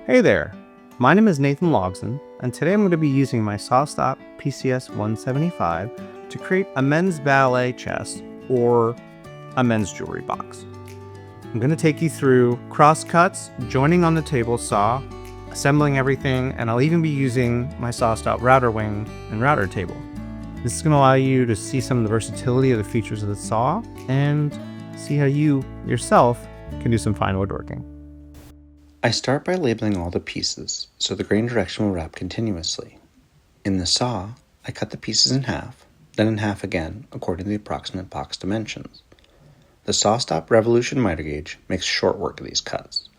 Hey there, my name is Nathan Logsdon, and today I'm going to be using my SawStop PCS 175 to create a men's valet chest or a men's jewelry box. I'm going to take you through cross cuts, joining on the table saw, assembling everything, and I'll even be using my SawStop router wing and router table. This is going to allow you to see some of the versatility of the features of the saw and see how you yourself can do some fine woodworking. I start by labeling all the pieces so the grain direction will wrap continuously. In the saw, I cut the pieces in half, then in half again according to the approximate box dimensions. The SawStop Revolution miter gauge makes short work of these cuts.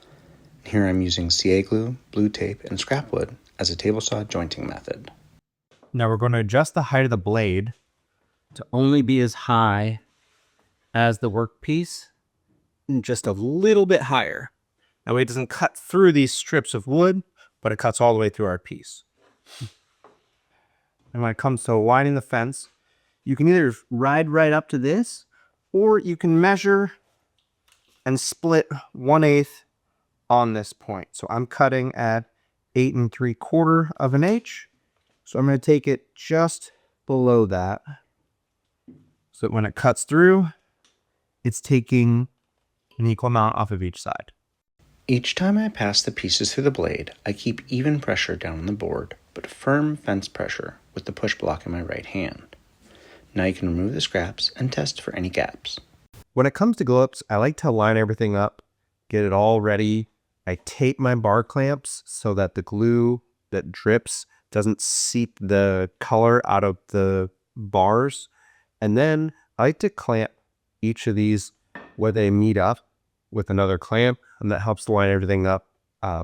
Here I'm using CA glue, blue tape, and scrap wood as a table saw jointing method. Now we're going to adjust the height of the blade to only be as high as the workpiece and just a little bit higher. That way it doesn't cut through these strips of wood, but it cuts all the way through our piece. And when it comes to winding the fence, you can either ride right up to this, or you can measure and split 1/8 on this point. So I'm cutting at 8 3/4 of an H. So I'm going to take it just below that. So that when it cuts through, it's taking an equal amount off of each side. Each time I pass the pieces through the blade, I keep even pressure down on the board, but firm fence pressure with the push block in my right hand. Now you can remove the scraps and test for any gaps. When it comes to glue ups, I like to line everything up, get it all ready. I tape my bar clamps so that the glue that drips doesn't seep the color out of the bars. And then I like to clamp each of these where they meet up with another clamp, and that helps to line everything up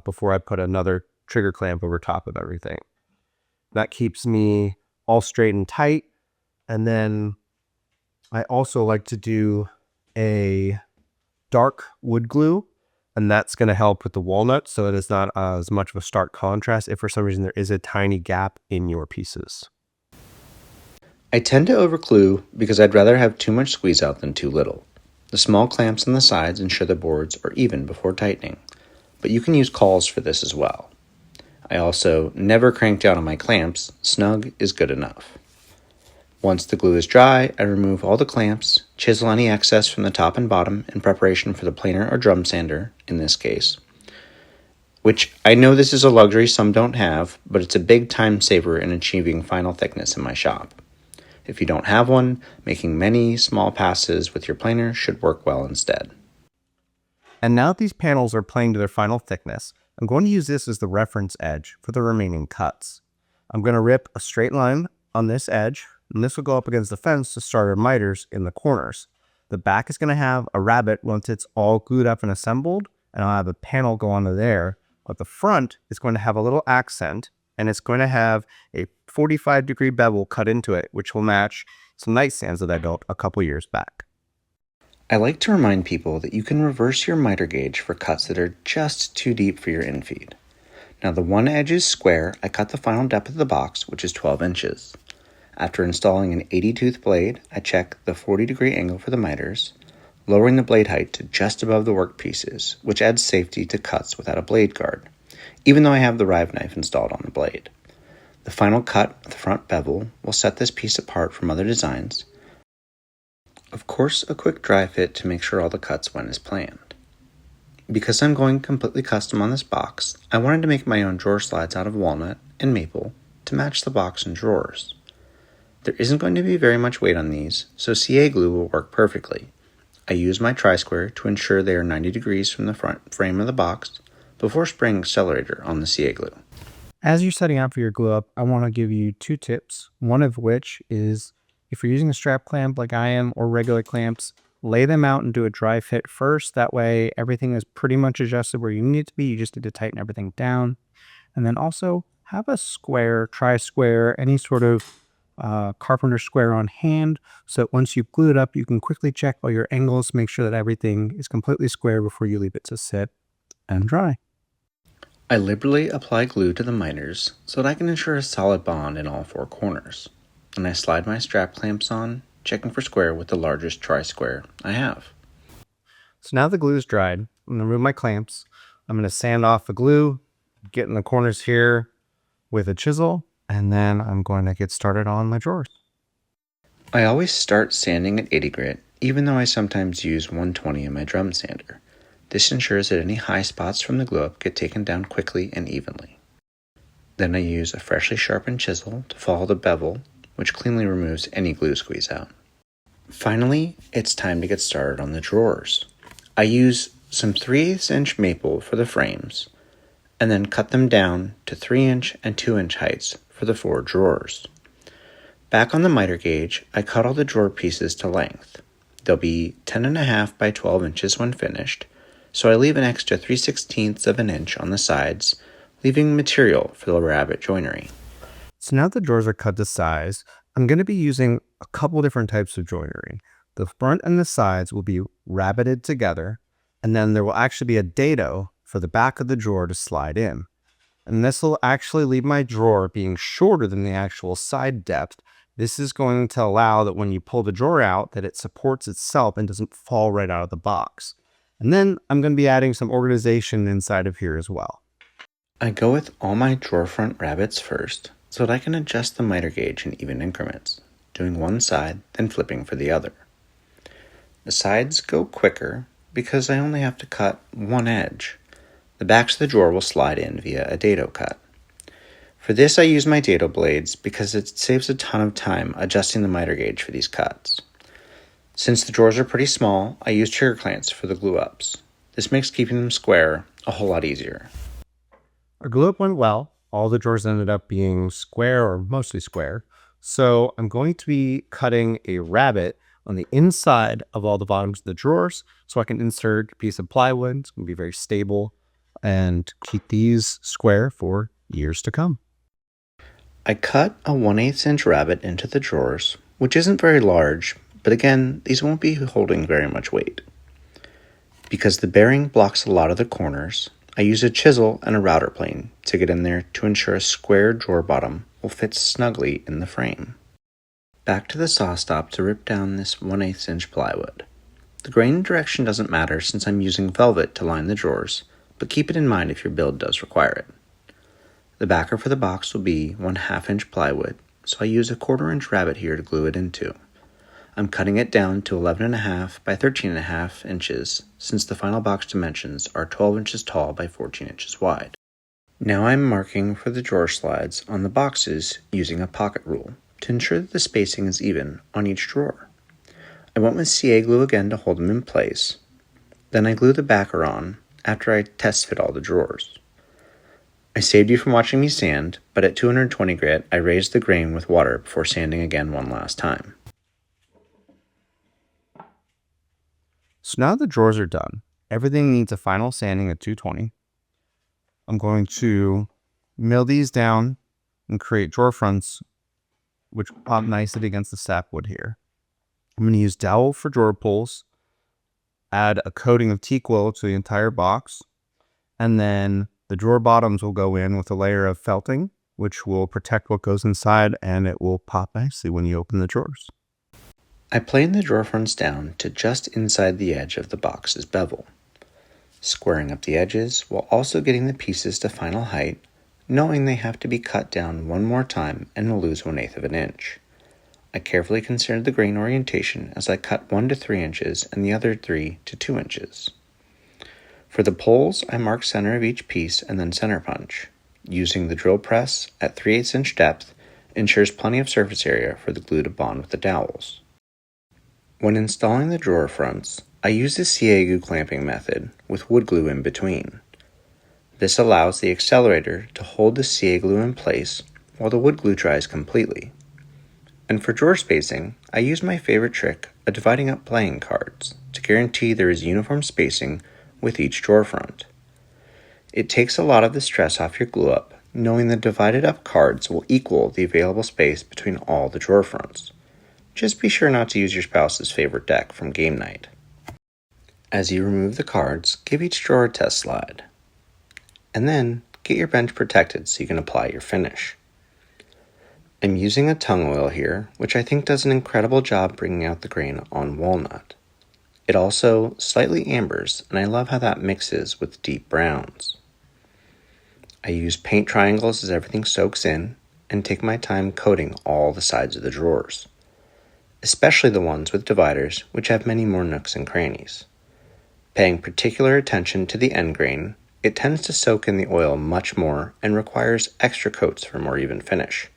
before I put another trigger clamp over top of everything. That keeps me all straight and tight. And then I also like to do a dark wood glue, and that's going to help with the walnut so it is not as much of a stark contrast if for some reason there is a tiny gap in your pieces. I tend to overglue because I'd rather have too much squeeze out than too little. The small clamps on the sides ensure the boards are even before tightening, but you can use cauls for this as well. I also never crank down on my clamps, snug is good enough. Once the glue is dry, I remove all the clamps, chisel any excess from the top and bottom in preparation for the planer or drum sander, in this case, which I know this is a luxury some don't have, but it's a big time saver in achieving final thickness in my shop. If you don't have one, making many small passes with your planer should work well instead. And now that these panels are playing to their final thickness, I'm going to use this as the reference edge for the remaining cuts. I'm going to rip a straight line on this edge, and this will go up against the fence to start our miters in the corners. The back is going to have a rabbet once it's all glued up and assembled, and I'll have a panel go onto there. But the front is going to have a little accent, and it's going to have a 45-degree bevel cut into it, which will match some nightstands that I built a couple years back. I like to remind people that you can reverse your miter gauge for cuts that are just too deep for your infeed. Now the one edge is square, I cut the final depth of the box, which is 12 inches. After installing an 80-tooth blade, I check the 40-degree angle for the miters, lowering the blade height to just above the workpieces, which adds safety to cuts without a blade guard, even though I have the rive knife installed on the blade. The final cut of the front bevel will set this piece apart from other designs. Of course, a quick dry fit to make sure all the cuts went as planned. Because I'm going completely custom on this box, I wanted to make my own drawer slides out of walnut and maple to match the box and drawers. There isn't going to be very much weight on these, so CA glue will work perfectly. I use my tri-square to ensure they are 90 degrees from the front frame of the box before spraying accelerator on the CA glue. As you're setting out for your glue up, I want to give you 2 tips. One of which is if you're using a strap clamp like I am or regular clamps, lay them out and do a dry fit first. That way everything is pretty much adjusted where you need it to be. You just need to tighten everything down. And then also have a square, tri-square, any sort of carpenter square on hand, so that once you've glued it up, you can quickly check all your angles, make sure that everything is completely square before you leave it to sit and dry. I liberally apply glue to the miters so that I can ensure a solid bond in all 4 corners, and I slide my strap clamps on, checking for square with the largest tri-square I have. So now the glue is dried, I'm going to remove my clamps. I'm going to sand off the glue, getting the corners here with a chisel, and then I'm going to get started on my drawers. I always start sanding at 80 grit, even though I sometimes use 120 in my drum sander. This ensures that any high spots from the glue up get taken down quickly and evenly. Then I use a freshly sharpened chisel to follow the bevel, which cleanly removes any glue squeeze out. Finally, it's time to get started on the drawers. I use some 3/8 inch maple for the frames, and then cut them down to 3-inch and 2-inch heights for the 4 drawers. Back on the miter gauge, I cut all the drawer pieces to length. They'll be 10.5 by 12 inches when finished, so I leave an extra 3/16 of an inch on the sides, leaving material for the rabbet joinery. So now the drawers are cut to size, I'm going to be using a couple different types of joinery. The front and the sides will be rabbeted together, and then there will actually be a dado for the back of the drawer to slide in. And this will actually leave my drawer being shorter than the actual side depth. This is going to allow that when you pull the drawer out, that it supports itself and doesn't fall right out of the box. And then I'm going to be adding some organization inside of here as well. I go with all my drawer front rabbets first, so that I can adjust the miter gauge in even increments, doing one side, then flipping for the other. The sides go quicker because I only have to cut one edge. The backs of the drawer will slide in via a dado cut. For this, I use my dado blades because it saves a ton of time adjusting the miter gauge for these cuts. Since the drawers are pretty small, I use trigger clamps for the glue ups. This makes keeping them square a whole lot easier. Our glue up went well. All the drawers ended up being square or mostly square. So I'm going to be cutting a rabbet on the inside of all the bottoms of the drawers so I can insert a piece of plywood. It's going to be very stable and keep these square for years to come. I cut a 1/8 inch rabbet into the drawers, which isn't very large, but again, these won't be holding very much weight. Because the bearing blocks a lot of the corners, I use a chisel and a router plane to get in there to ensure a square drawer bottom will fit snugly in the frame. Back to the SawStop to rip down this 1/8 inch plywood. The grain and direction doesn't matter since I'm using velvet to line the drawers, but keep it in mind if your build does require it. The backer for the box will be 1/2 inch plywood, so I use a 1/4 inch rabbet here to glue it into. I'm cutting it down to 11.5 by 13.5 inches since the final box dimensions are 12 inches tall by 14 inches wide. Now I'm marking for the drawer slides on the boxes using a pocket rule to ensure that the spacing is even on each drawer. I went with CA glue again to hold them in place. Then I glue the backer on after I test fit all the drawers. I saved you from watching me sand, but at 220 grit, I raised the grain with water before sanding again one last time. So now the drawers are done. Everything needs a final sanding at 220. I'm going to mill these down and create drawer fronts, which will pop nicely against the sapwood here. I'm going to use dowel for drawer pulls, add a coating of teak willow to the entire box, and then the drawer bottoms will go in with a layer of felting, which will protect what goes inside, and it will pop nicely when you open the drawers. I plane the drawer fronts down to just inside the edge of the box's bevel, squaring up the edges while also getting the pieces to final height, knowing they have to be cut down one more time and will lose 1/8 of an inch. I carefully considered the grain orientation as I cut 1 to 3 inches and the other 3 to 2 inches. For the poles, I mark center of each piece and then center punch. Using the drill press at 3/8 inch depth ensures plenty of surface area for the glue to bond with the dowels. When installing the drawer fronts, I use the CA glue clamping method with wood glue in between. This allows the accelerator to hold the CA glue in place while the wood glue dries completely. And for drawer spacing, I use my favorite trick of dividing up playing cards to guarantee there is uniform spacing with each drawer front. It takes a lot of the stress off your glue up, knowing the divided up cards will equal the available space between all the drawer fronts. Just be sure not to use your spouse's favorite deck from game night. As you remove the cards, give each drawer a test slide. And then, get your bench protected so you can apply your finish. I'm using a tung oil here, which I think does an incredible job bringing out the grain on walnut. It also slightly ambers, and I love how that mixes with deep browns. I use paint triangles as everything soaks in and take my time coating all the sides of the drawers, especially the ones with dividers, which have many more nooks and crannies. Paying particular attention to the end grain, it tends to soak in the oil much more and requires extra coats for more even finish.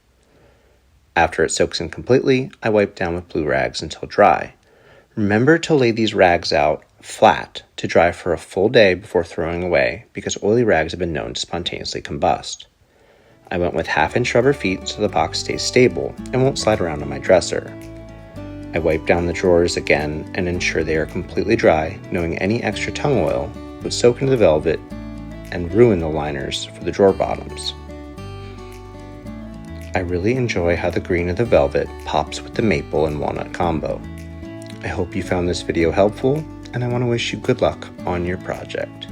After it soaks in completely, I wipe down with blue rags until dry. Remember to lay these rags out flat to dry for a full day before throwing away, because oily rags have been known to spontaneously combust. I went with 1/2 inch rubber feet so the box stays stable and won't slide around on my dresser. I wipe down the drawers again and ensure they are completely dry, knowing any extra tung oil would soak into the velvet and ruin the liners for the drawer bottoms. I really enjoy how the green of the velvet pops with the maple and walnut combo. I hope you found this video helpful, and I want to wish you good luck on your project.